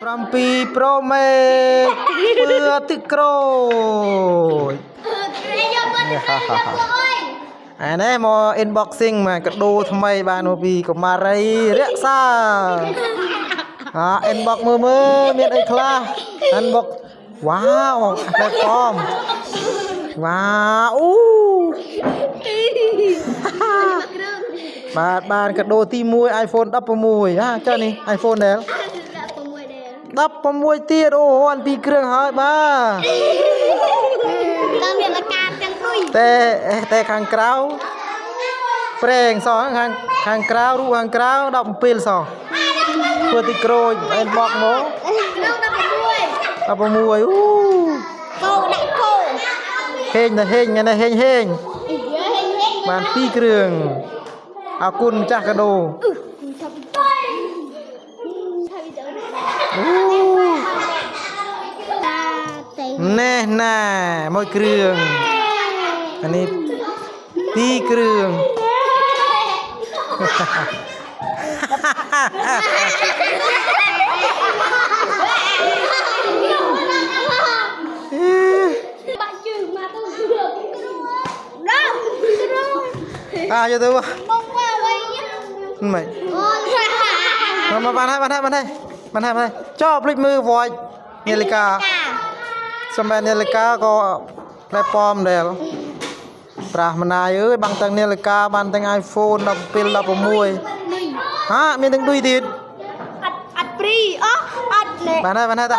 7 Pro Max เพื่อตึกโกรยอันนี้มา unboxing มากระดูทำไมบานพีก็มาไรเรียกซ่าunbox มือมีไอ้คลาunbox ว้าวแปลกปลอมว้าวอู้บานกระโดตีมวย iPhone ดับประมวยเจ้านี่ iPhone แล้วดับประมวยเตี้ยโอ้อันปีเครื่องหายบ้าต้องเรียนละการจังคุยแต่ข้างกราวแปลงสองข้างกราวรูข้างกราวดับเปลี่ยนสองเพื่อติโกรยเอ็นบอกโมดับประมวยอู้โกได้โกเฮงนะเฮงไงนะเฮงบานปีเครื่องอากุลจักกระโดแน่น่ะมวยเครื่องอันนี้ปีเครื่องจะตัวไม่มาบ้านให้ชอบพลิกมือวอยนาฬิกาสมัยนาฬิกาก็แปลปลอมเดียวปราบมานายเอ้ยบางตังนาฬิกาบางตังไอโฟนดับเปลี่ยนดับประมวยมีตั้งดุยติดอัดปรีอัดเนี่ยบ้านให้ตา